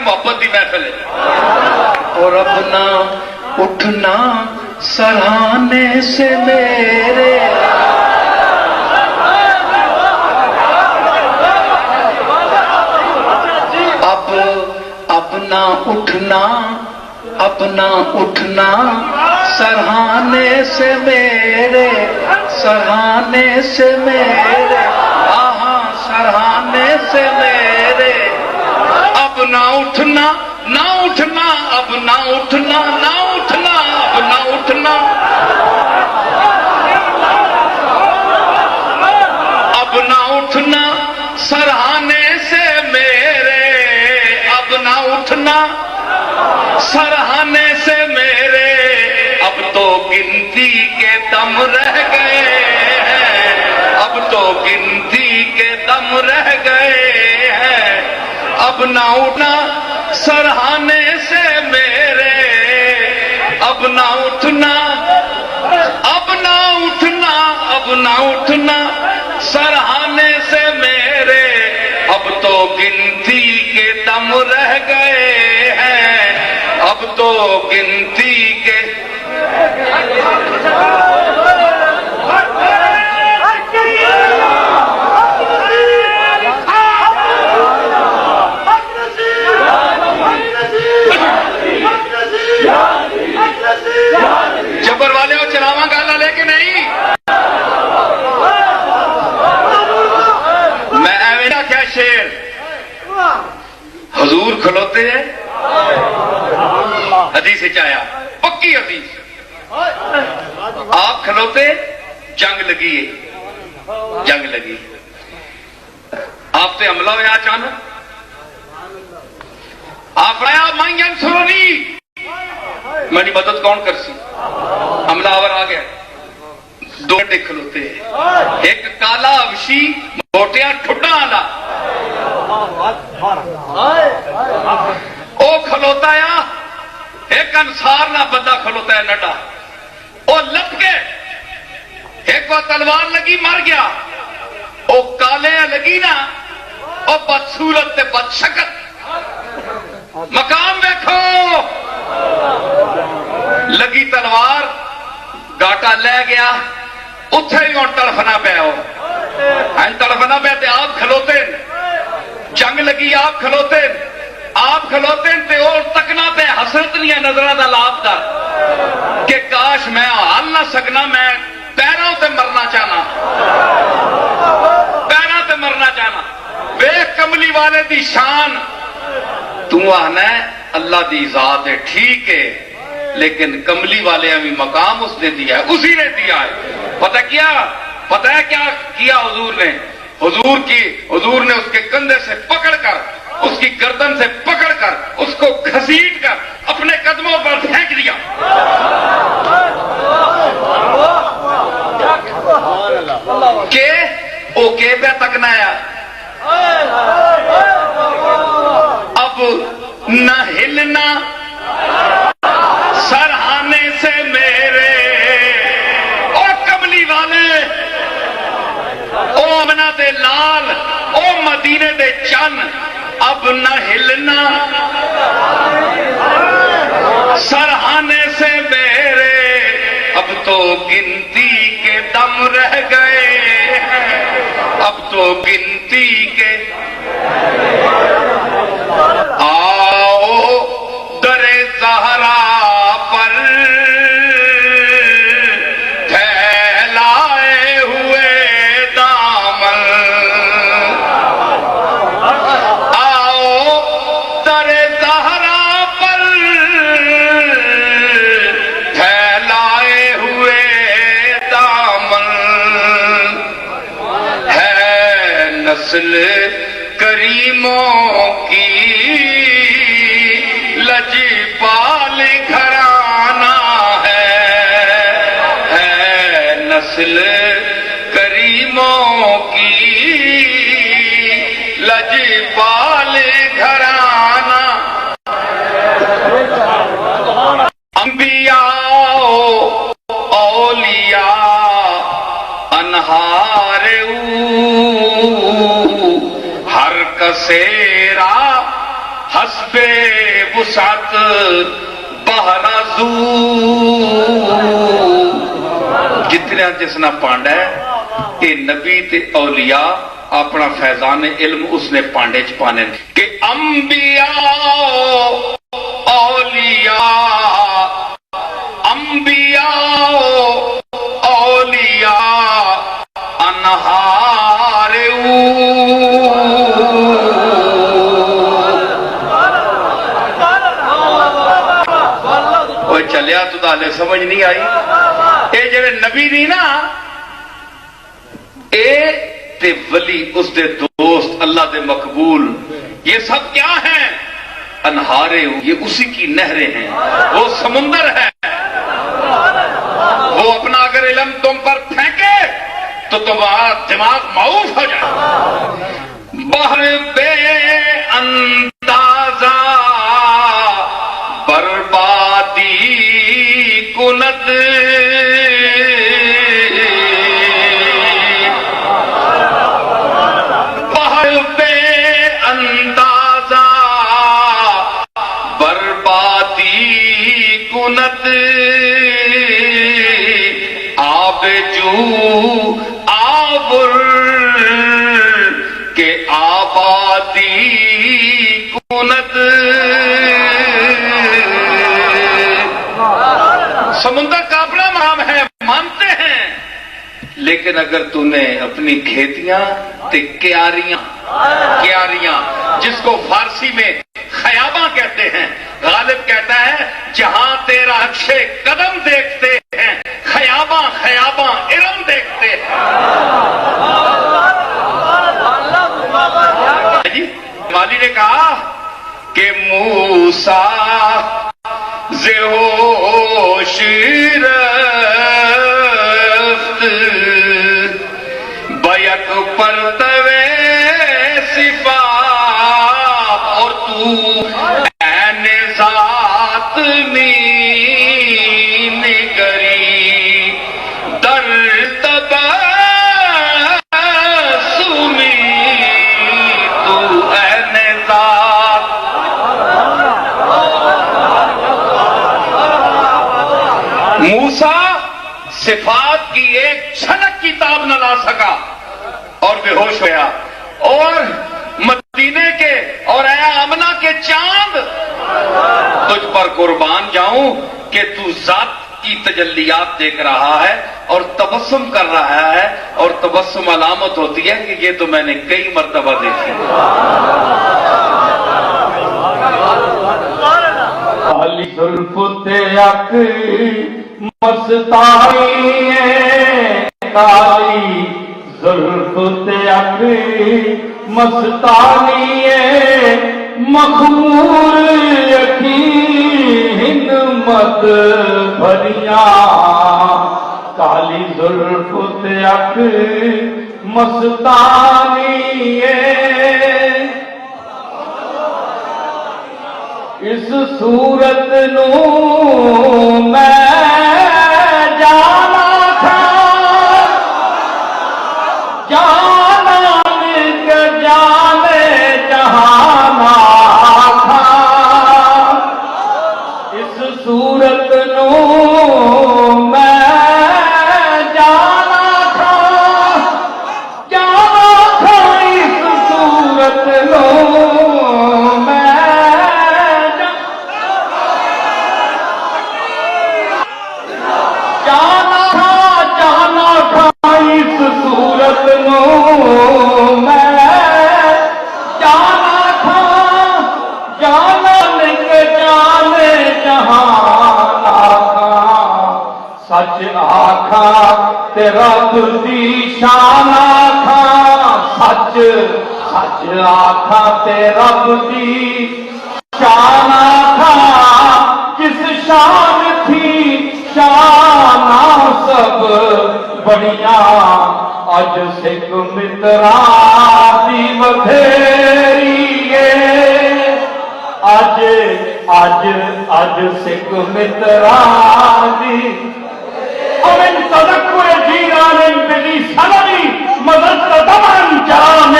मोहब्बत की महफिल है। और अपना उठना सराहने से मेरे, अब अपना उठना सराहने से मेरे, सराहने से मेरे, आहा सराहने से मेरे। अब ना उठना, ना उठना, अब ना उठना, ना उठना, अब ना उठना, अब ना उठना सराहने से मेरे, अब ना उठना सराहने से मेरे। अब तो गिनती के दम रह गए हैं, अब तो गिनती के दम रह गए हैं। अब ना उठना सराहने से मेरे, अब ना उठना, अब ना उठना, अब ना उठना सराहने से मेरे। अब तो गिनती के दम रह गए हैं, अब तो गिनती के। जबर वाले हो चलावा गाला लेके नहीं, मैं एवें क्या शेर हुजूर खलोते हैं, हदीस आया पक्की हदीस, आप खलोते जंग लगी है, जंग लगी, आप पे हमला हुआ अचानक, आप आया मांगन सुरोनी, मेरी मदद कौन कर सी, हमलावर आ गया, दो खलोते एक काला अवशी मोटिया ठुड्डा आला, ओ खलोता या एक अंसार ना बंदा खलोता है नडा, ओ लप के एक को तलवार लगी मर गया, ओ काले लगी ना, ओ बदसूरत ते बदशकत, मकाम देखो, लगी तलवार गाटा ले गया, उथे ही तड़फना पाया हो, तड़फना पाया ते आप खलोते, जंग लगी आप खलोते, आप खलोते ते और तकना पे हसरत नहीं है नजर का लाभ का कि काश मैं हाल ना सकना, मैं पैरों से मरना चाहना, पैरों से मरना चाहना। वेख कमली वाले दी शान, तू आना अल्लाह दी जात है ठीक है, लेकिन कमली वाले भी मकाम उसने दिया है, उसी ने दिया है। पता है क्या किया हुजूर ने, हुजूर ने उसके कंधे से पकड़कर, उसकी गर्दन से पकड़कर, उसको घसीट कर अपने कदमों पर फेंक दिया। के ओके पे तकना आया, अब न हिलना सराहने से मेरे, ओ कमली वाले, ओ अमना दे लाल, ओ मदीने दे चन, अब न हिलना सराहने से मेरे। अब तो गिनती के दम रह गए हैं, अब तो गिनती के। आओ दरे ज़हरा पर फैलाए हुए दामन, आओ दरे ज़हरा पर फैलाए हुए दामन, है नस्ल करीमों की लजपाल घराना है नस्ल करीमों की लजपाल घराना। अंबिया औलिया अनहार हर कसेरा हस्बे वुसात बहराजू जितने जिसना पांडा है ये नबी ते औलिया अपना फैजान इल्म उसने पांडे च पाने कि अंबिया औलिया अंबिया औलिया अनहारे चलिया तो हाले समझ नहीं आई ये जेड़े नबी नहीं ना ते वली उसके दोस्त अल्लाह दे मकबूल ये सब क्या हैं अनहारे ये उसी की नहरें हैं वो समुंदर है वो अपना अगर इल्म तुम पर फेंके तो तुम्हारा दिमाग माऊफ हो जाए बहर बे अंदाजा बर्बादी कुनत बहर बे अंदाजा बर्बादी कुनत आबजू आबुर के आबादी कुनत समुद्र का अपना नाम है मानते हैं लेकिन अगर तूने अपनी खेतियां ते क्यारियां जिसको फारसी में खयाबा कहते हैं गालिब कहता है जहां तेरा अक्षे कदम देखते हैं खयाबा खयाबा इरम देखते हैं जी माली ने कहा कि मूसा ज़ेहोश रफ्त बयक परतवे सिफात और तू ऐन ज़ात में निगरी दर तबस्सुमी तू ऐन ज़ात मूसा सिफात की एक झलक किताब न ला सका और बेहोश होया और मदीने के और आया आमना के चांद तुझ पर कुर्बान जाऊं कि तू जात की तजल्लियात देख रहा है और तबस्सुम कर रहा है और तबस्सुम अलामत होती है कि ये तो मैंने कई मर्तबा देखी काली जुल्फ ते अख मस्ताई काली जुल्फ ते अख मस्तानी मखमूर यकीन मत भरिया काली जुल्फ ते अख मस्तानी इस सूरत नू मैं जाना था जाना के जाने जहाना था इस सूरत नू मैं जाना था इस सूरत नू सूरत नो मैं जाना था जाने के जाने जहाना था सच आखा तेरा दी शाना था सच सच आखा तेरा दी शाना था किस शान थी शाना सब बढ़िया अज सिख मित्रा दी बथेरी अज अज अज सिख मित्रा दी तदक्कुर जीरान बिली सनदी मदद तमन जान